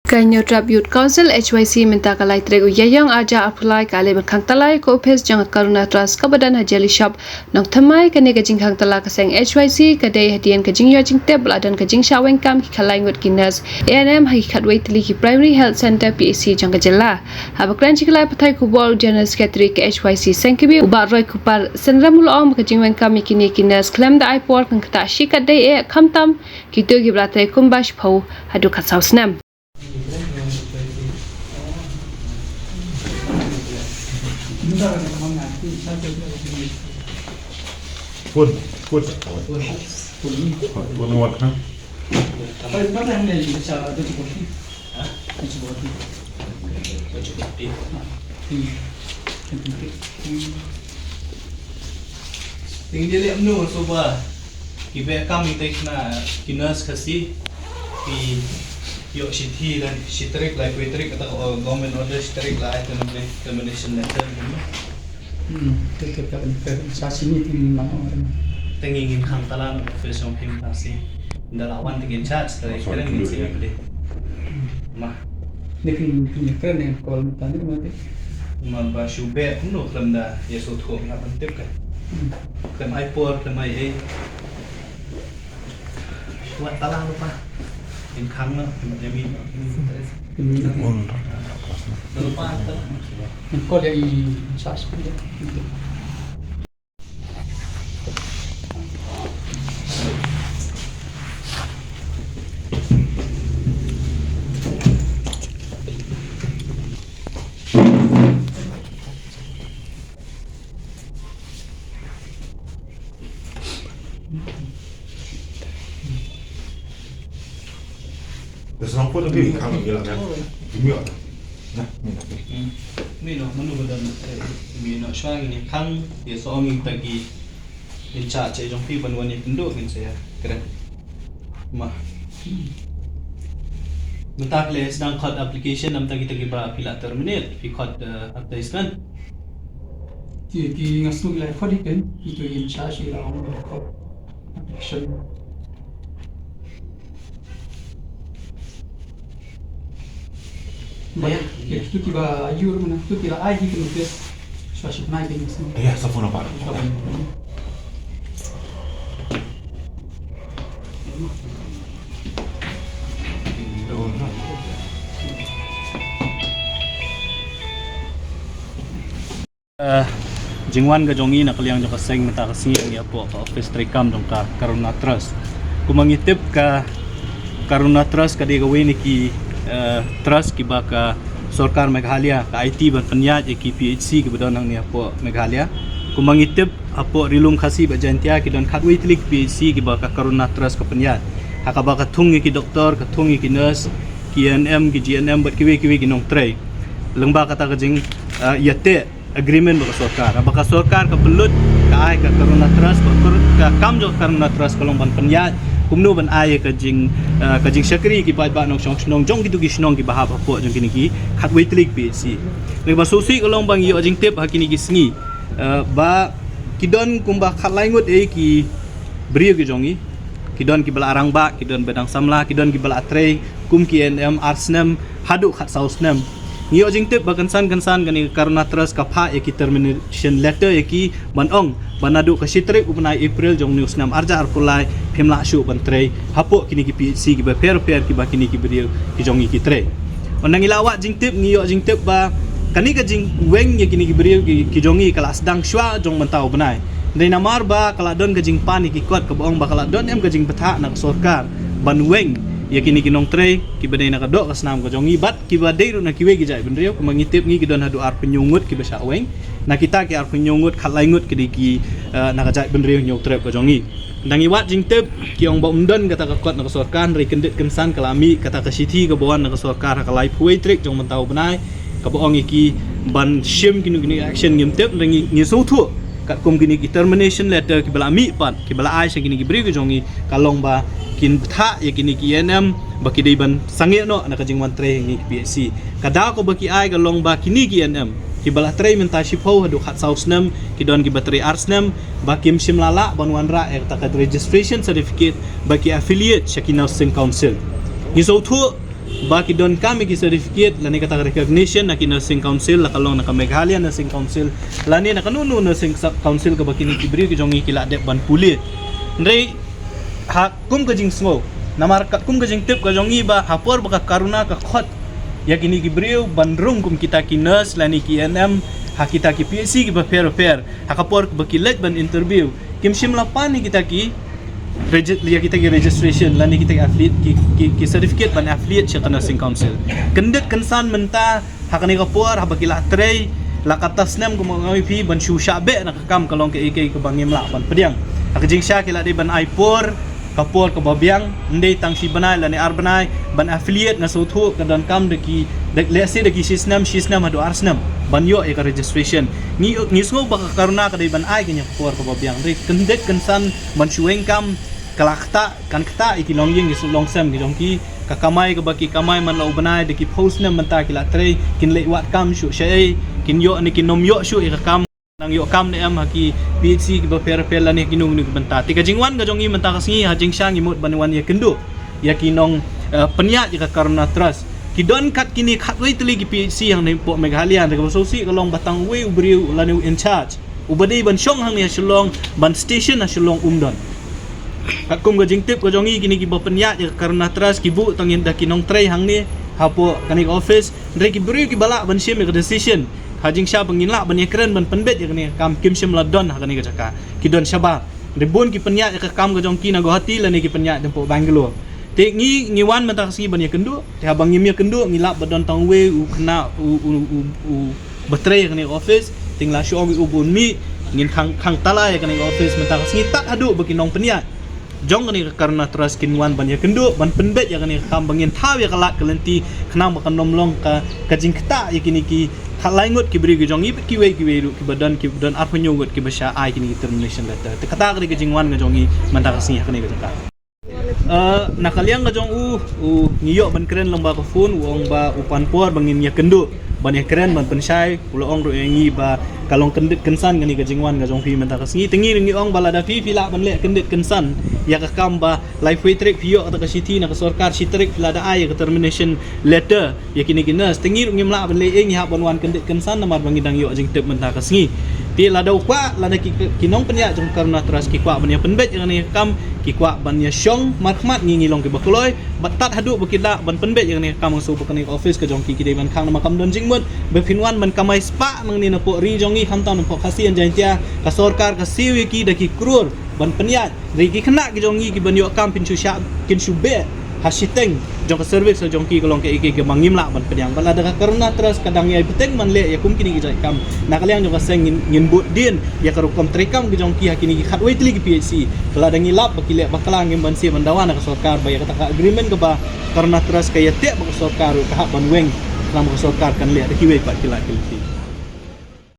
Kanyo Trap Youth Council HYC minta kalai trek uyayang aja apply kale berkang talai ko pes jangat karuna trust kabadan hajali shop nong thamai kane kajing khang tala kaseng HYC kadai hadian kajing yo jing teb ladan kajing shaweng kam ki khalai ngot kinas ANM hai khatwei tli ki primary health center PAC jang kajela habakran chiklai pathai ku bol general secretary ke HYC sengkibi ubar roi kupar senramul om kajing weng kam kini kinas claim da ipor kang kata shi kadai e khamtam ki to gi brate kumbash phau hadu khasaw snam Pun muat kan? Apa yang dia bisa ada cukup ni? Cukup Tinggi dia lihat menu soba. Kita kami tekna kinas kasih di yuk sithi dan sitrik lah kuitrik atau government order sitrik lah itu namanya termination letter. Tetap kan sasi ni timang orang. Tengingin kantalan office yang pimtasi. Dalawan tingin charge dari keren ni sih apa deh. Mah. Ni punya keren yang kalau tanya mati. Mah syube penuh dalam dah ya soto nak penting kan. Dalam iPod dalam AI. Buat talang lupa. Yang kang lah, macam ni. Lupa tu. Kau dia i sasi dia. Terus nampak tapi kami bilang kan, biar. Nah, Ni no, menu badan ni no syang ni kang dia seorang yang tagi in charge jong pi ban wani penduk ni saya keren. Mah. Mentak le sedang code application nam tagi ba pila terminate pi code advertisement. Dia ki ngasuk lah kau diken itu in charge lah orang kau. Action. Banyak, itu tiba ayur mana, itu tiba air gitu nulis, suasana naik ini semua. ya sampun apa? Jingwan ke jongi nak liang jong kaseng minta kasih ni apa office trikam jong ka Karuna Trust. Ku mangitip ka Karuna Trust ka dia gawe ni ki trust ki baka Sarkar Meghalaya ka IT ban penyat ki PHC ki badon ni apa Meghalaya. Ku mangitip apa rilum khasi ba jantia ki don khatwi tlik PHC ki baka Karuna Trust ka penyat. Haka baka thungi ki doktor ka thungi ki nurse ki NM ki GNM bat kiwi ki nong tray. Lengba kata ka jing yate agreement baka Sarkar. Baka Sarkar ka belut ka ai ka Karuna Trust ka kam jo Karuna Trust kalong ban penyat kumno ban ai ka jing syakri ki ba nong snong jong gitu ki snong ki bahab apa jong kini ki khatwei tlik PHC. Leba susi kalong bang yo jing tip hakini ki sngi ba kidon kumba khatlai ngut ki brio ki jongi kidon ki bala arang ba kidon bedang samla kidon ki bala atre kum ki NM arsnem hadu khat sausnem ngiyo jing tip bakansan kani Karuna Trust ka pha ki termination letter ki banong banadu ka sitrik upnai April jong news nam arja arkulai phimla shu bantrei hapo kini ki PHC ki ba per ki ba kini ki brio ki jongi ki tre onang ilawat jing tip ngiyo jing tip ba kani ka jing weng ye kini ki brio ki jongi kala sedang shwa jong mentau benai dai namar ba kala don ka jing pani ki kot ka bong ba kala don em ka jing betha nak Sarkar ban weng ya kini kinong tre ki badai nak dok kasnam ko jongi bat ki badai ru nak kiwe ki jai benrio ko mangitip ngi ki don hadu ar penyungut ki basa weng na kita ki ar penyungut khalai ngut ki ki nak jai benrio nyok tre ko jongi dangi wat jing tip ki ong ba undon kata ka kot nak Sarkar ri kendit kensan kalami kata ka sithi ka bawan nak Sarkar ka lai puai trik jong mentau benai ka bong ki ban shim kini action ngim tip ngi so thu kat kum kini ki termination letter ki bala mi pat ki bala ai kini ki bri ki jongi kalong ba kin tha ya kini ki NM baki dei ban sange no nak jing wan tre ngi PHC kada ko baki ai kalong ba kini ki NM ki bala tre menta shipho hadu khat sausnem ki don ki bateri arsnem bakim simlala banwanra takat registration certificate baki affiliate Shakina Sing Council ni so thu baki don kami ki certificate lani kata recognition na ki nursing council la kalong na ka Meghalaya nursing council lani na kanunu nursing council ka baki ni kibri ki jongi kila dek ban puli ndrei ha kum ka jing smo namar ka kum ka jing tip ka jongi ba hapor baka karuna ka khot yakini kibri bandrung kum kita ki nurse lani ki NM ha kita ki PSC ki ba fair hakapor baki let ban interview kim shimla pani kita ki kita ki registration lani kita ki affiliate ki certificate ban affiliate cha nursing council kendet kensan menta hakani kapor habakila trei la katas nem ko mangai pi ban shu shabe na kam kalong ke ek ke bangim la ban pediang hakjing sha kila de ban aipor kapor ke babiang ndei tang si banai lani ar banai ban affiliate na sothu ka dan kam de ki lesi de ki sisnam hadu arsnam ban yo ek registration ni sngo ba karuna ka de ban ai ke kapor ke babiang de kendet kensan ban shueng kam kalakta kan kata iki longyeng ki long sam ki jongki ka kamai ka baki kamai man lau banai de ki post na menta ki la tre kin le wat kam shu shai kin yo ni kin nom yo shu ka kam nang yo kam ne am haki PhD ki ba per la ni kinung ni benta ti ka jingwan ga jongi menta ka singi ha jing sang imut banwan ya kendo ya kinong penya ka karuna trust ki don kat kini khat wei tli ki PhD yang ni po Meghalaya de ka sosi ka long batang wei ubriu la ni in charge ubadei ban shong hang ya shulong ban station na shulong umdon kum ga jingtip ko jongi kini ki bapenya ya karuna trust ki bu tangin da kinong tray hang ni hapo kani office ndre ki bru ki bala ban shim ka decision hajing sha bangin la ban ekran ban penbet ya kani kam kim shim la don ha kani ka jaka ki don shaba de bon ki penya ya ka kam ga jong ki na Guwahati la ni ki penya dempo Bangalore te ngi wan mata kasi ban ya kendo te habang ngim ya kendo ngi la badon tang we u kena u betray kani office tingla sho u bun mi ngin khang tala ya kani office mata kasi tak adu bagi nong penya jong ni karena trust kinwan ban ya kendo ban penbet ya kani kam bangin thaw ya kalak kelenti khnang bakan nomlong ka kajing kta ya kini ki khalangot ki bri jong ki we ru ki badan arpanyo got ki basha ai kini termination letter te kata kani kajingwan ga jongi manta kasi ya kani ka nakaliang ga jong u ngiyo ban keren lomba ka phone wong ba upan por bangin ya kendo ban ya keren ban pensai ulo ong ro ngi ba kalong kendit kensan gani ka jingwan ga jong fi menta kasi tengi ngi ong bala da fi la ban le kendit kensan ya ka kamba life way trick vio ata ka city na ka sarkar citrik la da ai ka termination letter ya kini kinas tengi ngi mla ban le eng ha ban wan kendit kensan na mar bangi dang yo jing tep menta kasi ti la dau kwa la da kinong penya jong karna trust ki kwa ban ya penbet gani kam ki kwa ban ya shong markhmat ngi long ki bakloi batat hadu bakila ban penbet gani kam so bakani office ka jong ki dei ban khang na makam don jingmut be finwan ban kamai spa nang ni na po ri jongi hamtan po khasian jantia ka sarkar ka siwi ki da ki krur ban penya ri ki khna ki jongi ki ban yo kam pin chu sha kin shu be hasiteng jong ka service so jong ki kolong ke ik mangim la ban penyang bala da karuna trust kadang ya beteng man le ya kum kini ki kam nakaliang jong ka seng ngin bot din ya karu kom trekam ki jong ki hakini ki khatwei tli ki PhD kala dangi lap bakile bakalang ngim ban si bandawana ka sarkar ba ya kata agreement ka ba karuna trust kaya te ba ka sarkar ka ban weng lam ka sarkar kan le da ki we pa kila kilti